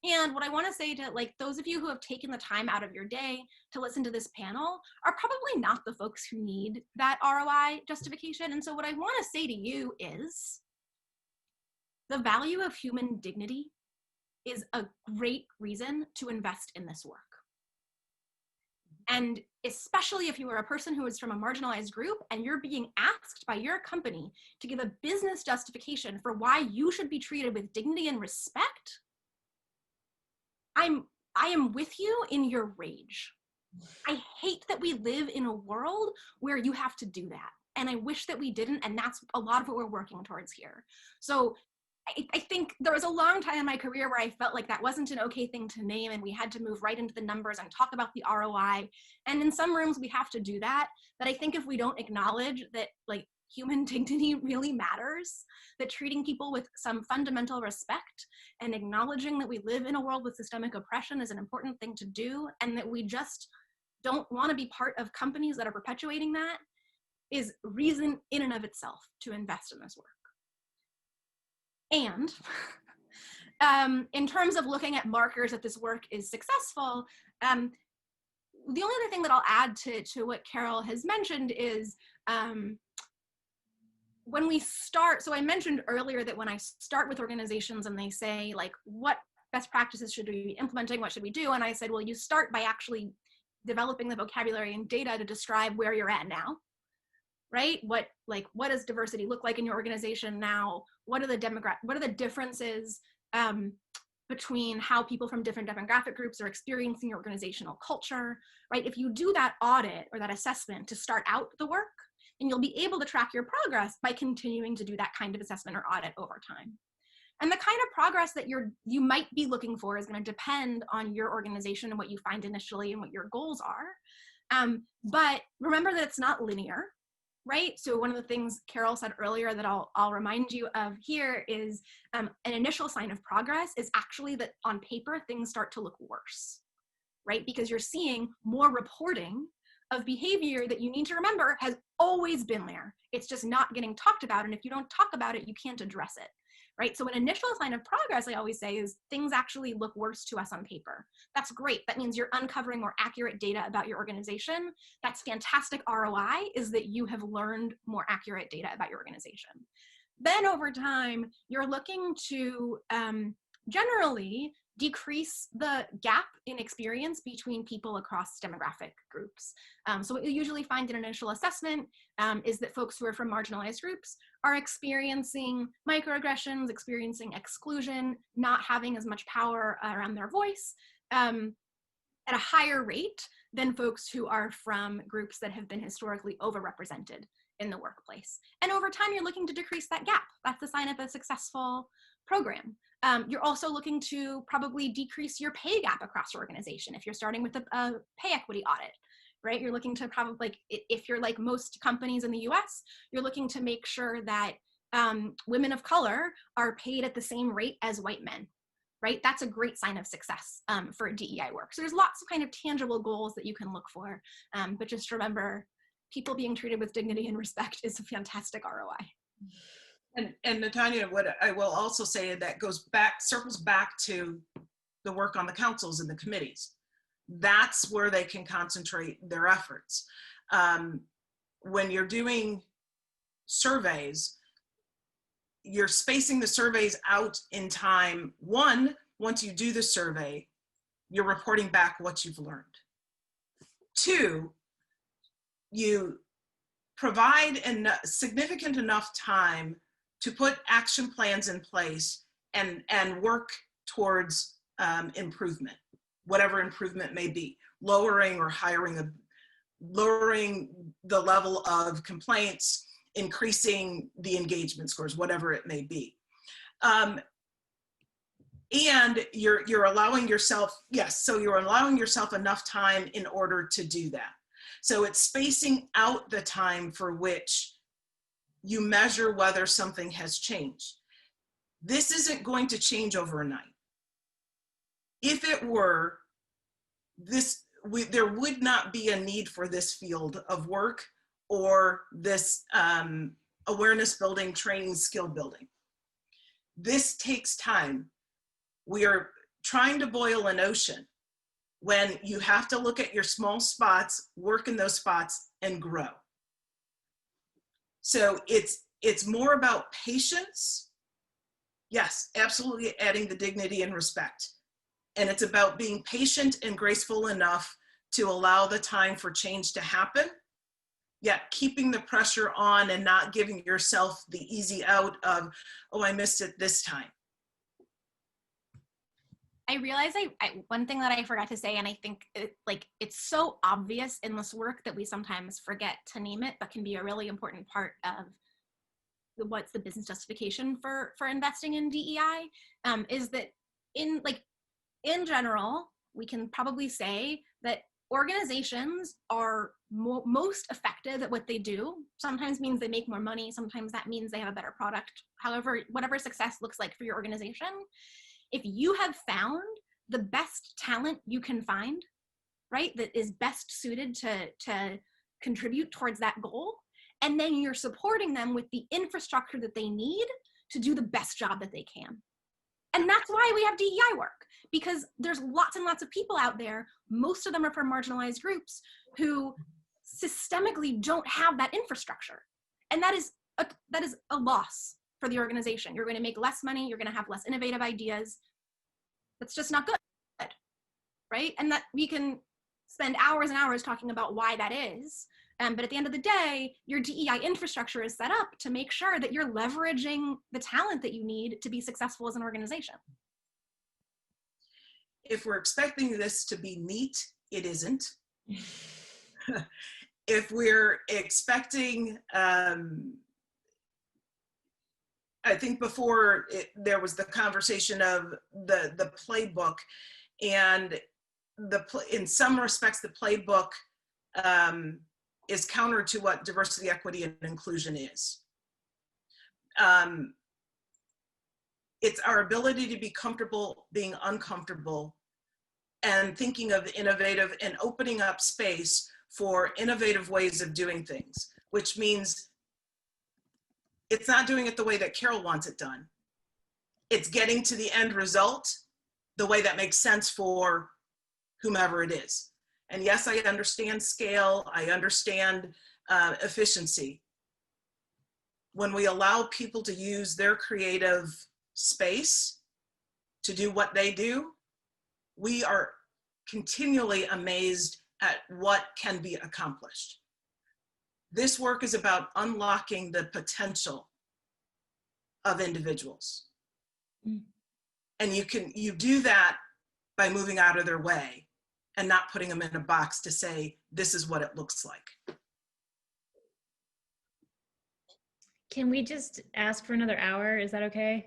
And what I want to say to like those of you who have taken the time out of your day to listen to this panel are probably not the folks who need that ROI justification. And so what I want to say to you is the value of human dignity is a great reason to invest in this work. And especially if you are a person who is from a marginalized group and you're being asked by your company to give a business justification for why you should be treated with dignity and respect, I am with you in your rage. I hate that we live in a world where you have to do that. And I wish that we didn't, and that's a lot of what we're working towards here. So I think there was a long time in my career where I felt like that wasn't an okay thing to name, and we had to move right into the numbers and talk about the ROI. And in some rooms we have to do that. But I think if we don't acknowledge that like human dignity really matters, that treating people with some fundamental respect and acknowledging that we live in a world with systemic oppression is an important thing to do, and that we just don't want to be part of companies that are perpetuating that, is reason in and of itself to invest in this work. And in terms of looking at markers that this work is successful, the only other thing that I'll add to what Carol has mentioned is when we start, so I mentioned earlier that when I start with organizations and they say like, what best practices should we be implementing, what should we do? And I said, well, you start by actually developing the vocabulary and data to describe where you're at now. Right? What does diversity look like in your organization now? What are the differences between how people from different demographic groups are experiencing your organizational culture, right? If you do that audit or that assessment to start out the work, then you'll be able to track your progress by continuing to do that kind of assessment or audit over time. And the kind of progress that you might be looking for is going to depend on your organization and what you find initially and what your goals are. But remember that it's not linear. Right? So one of the things Carol said earlier that I'll remind you of here is an initial sign of progress is actually that on paper, things start to look worse, right? Because you're seeing more reporting of behavior that you need to remember has always been there. It's just not getting talked about. And if you don't talk about it, you can't address it, right? So an initial sign of progress, I always say, is things actually look worse to us on paper. That's great. That means you're uncovering more accurate data about your organization. That's fantastic ROI, is that you have learned more accurate data about your organization. Then over time, you're looking to generally decrease the gap in experience between people across demographic groups. So what you usually find in an initial assessment is that folks who are from marginalized groups are experiencing microaggressions, experiencing exclusion, not having as much power around their voice at a higher rate than folks who are from groups that have been historically overrepresented in the workplace. And over time, you're looking to decrease that gap. That's the sign of a successful program. You're also looking to probably decrease your pay gap across your organization if you're starting with a pay equity audit, right? You're looking to probably, like, if you're like most companies in the US, you're looking to make sure that women of color are paid at the same rate as white men, right? That's a great sign of success for DEI work. So there's lots of kind of tangible goals that you can look for, but just remember, people being treated with dignity and respect is a fantastic ROI. And Natania, what I will also say that circles back to the work on the councils and the committees. That's where they can concentrate their efforts. When you're doing surveys, you're spacing the surveys out in time. One, once you do the survey, you're reporting back what you've learned. Two, you provide significant enough time to put action plans in place and work towards improvement, whatever improvement may be, lowering the level of complaints, increasing the engagement scores, whatever it may be. And you're allowing yourself, so you're allowing yourself enough time in order to do that. So it's spacing out the time for which you measure whether something has changed. This isn't going to change overnight. If it were, there would not be a need for this field of work or this awareness building, training, skill building. This takes time. We are trying to boil an ocean when you have to look at your small spots, work in those spots, and grow. So it's more about patience. Yes, absolutely adding the dignity and respect. And it's about being patient and graceful enough to allow the time for change to happen, yet keeping the pressure on and not giving yourself the easy out of, oh, I missed it this time. I realize one thing that I forgot to say, and I think it's so obvious in this work that we sometimes forget to name it, but can be a really important part of what's the business justification for investing in DEI, is that in general, we can probably say that organizations are most effective at what they do. Sometimes means they make more money. Sometimes that means they have a better product. However, whatever success looks like for your organization, if you have found the best talent you can find, right, that is best suited to contribute towards that goal, and then you're supporting them with the infrastructure that they need to do the best job that they can. And that's why we have DEI work, because there's lots and lots of people out there, most of them are from marginalized groups, who systemically don't have that infrastructure. And that is a loss for the organization. You're going to make less money, you're going to have less innovative ideas. That's just not good, right? And that we can spend hours and hours talking about why that is. But at the end of the day, your DEI infrastructure is set up to make sure that you're leveraging the talent that you need to be successful as an organization. If we're expecting this to be neat, it isn't. If we're expecting, I think before there was the conversation of the playbook, and in some respects, the playbook is counter to what diversity, equity, and inclusion is. It's our ability to be comfortable being uncomfortable and thinking of innovative and opening up space for innovative ways of doing things, which means it's not doing it the way that Carol wants it done. It's getting to the end result the way that makes sense for whomever it is. And yes, I understand scale, I understand efficiency. When we allow people to use their creative space to do what they do, we are continually amazed at what can be accomplished. This work is about unlocking the potential of individuals. Mm. And you do that by moving out of their way and not putting them in a box to say, this is what it looks like. Can we just ask for another hour? Is that okay?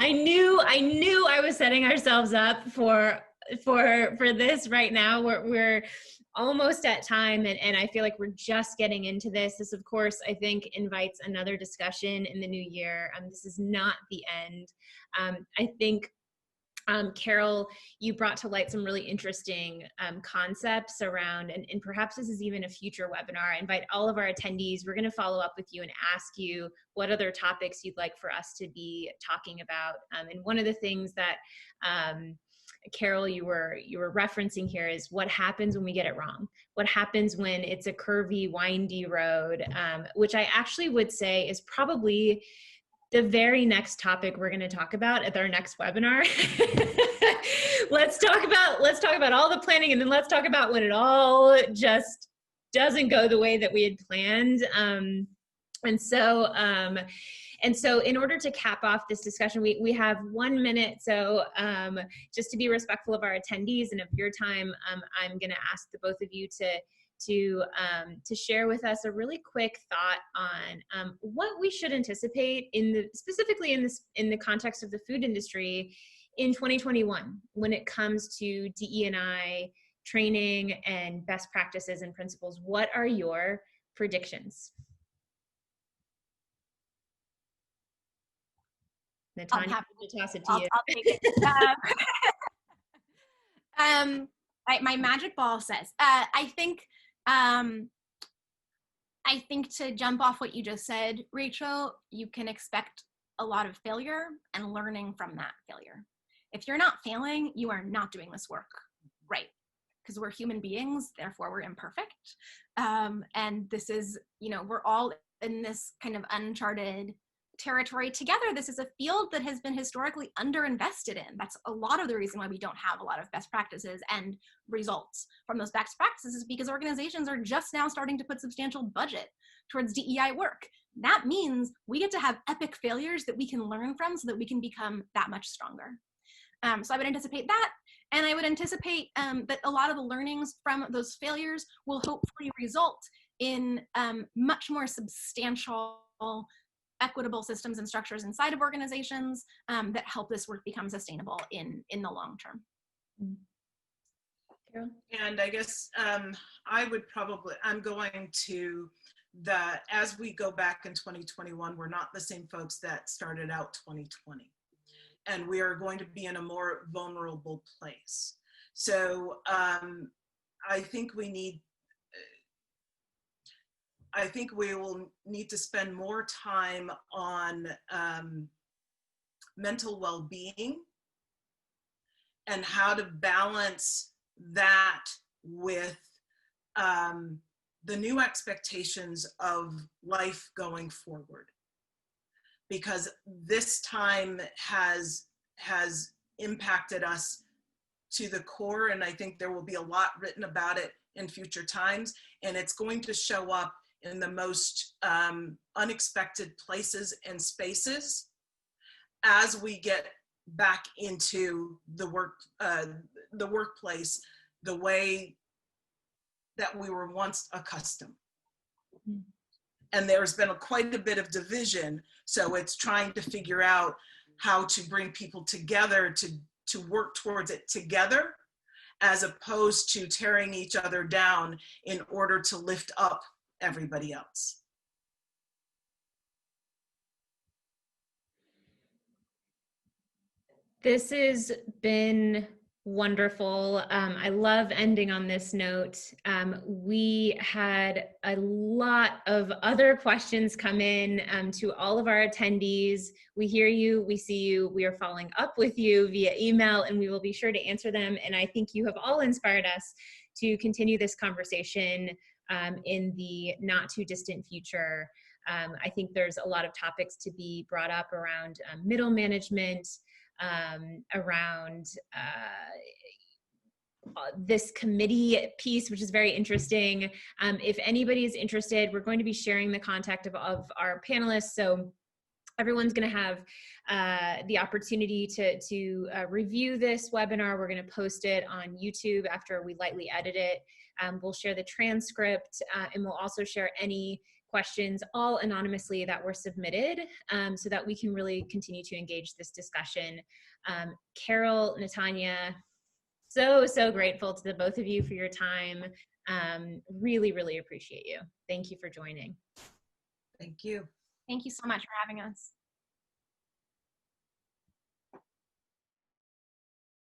I knew I was setting ourselves up for this right now. We're almost at time, and I feel like we're just getting into this. This, of course, I think invites another discussion in the new year. This is not the end. I think Carol, you brought to light some really interesting concepts around, and perhaps this is even a future webinar. I invite all of our attendees. We're going to follow up with you and ask you what other topics you'd like for us to be talking about. And one of the things that Carol, you were referencing here is what happens when we get it wrong. What happens when it's a curvy, windy road, which I actually would say is probably the very next topic we're going to talk about at our next webinar. Let's talk about all the planning, and then let's talk about when it all just doesn't go the way that we had planned. And so in order to cap off this discussion, we have 1 minute. So just to be respectful of our attendees and of your time, I'm going to ask the both of you to share with us a really quick thought on what we should anticipate specifically in the context of the food industry in 2021 when it comes to DE&I training and best practices and principles. What are your predictions? Natania, I'm happy to toss it to you. I'll take it. My magic ball says, I think to jump off what you just said, Rachel, you can expect a lot of failure and learning from that failure. If you're not failing, you are not doing this work right, because we're human beings, therefore we're imperfect. And this is, we're all in this kind of uncharted territory together. This is a field that has been historically underinvested in. That's a lot of the reason why we don't have a lot of best practices and results from those best practices, is because organizations are just now starting to put substantial budget towards DEI work. That means we get to have epic failures that we can learn from so that we can become that much stronger. So I would anticipate that. And I would anticipate that a lot of the learnings from those failures will hopefully result in much more substantial equitable systems and structures inside of organizations that help this work become sustainable in the long term. And I guess I'm going to as we go back in 2021, we're not the same folks that started out 2020. And we are going to be in a more vulnerable place. So I think we will need to spend more time on mental well-being and how to balance that with the new expectations of life going forward. Because this time has impacted us to the core, and I think there will be a lot written about it in future times, and it's going to show up in the most unexpected places and spaces as we get back into the workplace the way that we were once accustomed. And there's been quite a bit of division, so it's trying to figure out how to bring people together to work towards it together, as opposed to tearing each other down in order to lift up everybody else. This has been wonderful. I love ending on this note. We had a lot of other questions come in to all of our attendees. We hear you, we see you, we are following up with you via email, and we will be sure to answer them. And I think you have all inspired us to continue this conversation in the not too distant future. I think there's a lot of topics to be brought up around middle management, around this committee piece, which is very interesting. If anybody is interested, we're going to be sharing the contact of our panelists, so everyone's going to have the opportunity to review this webinar. We're going to post it on YouTube after we lightly edit it. We'll share the transcript, and we'll also share any questions, all anonymously, that were submitted, so that we can really continue to engage this discussion. Carol, Natania, so grateful to the both of you for your time. Really, really appreciate you. Thank you for joining. Thank you. Thank you so much for having us.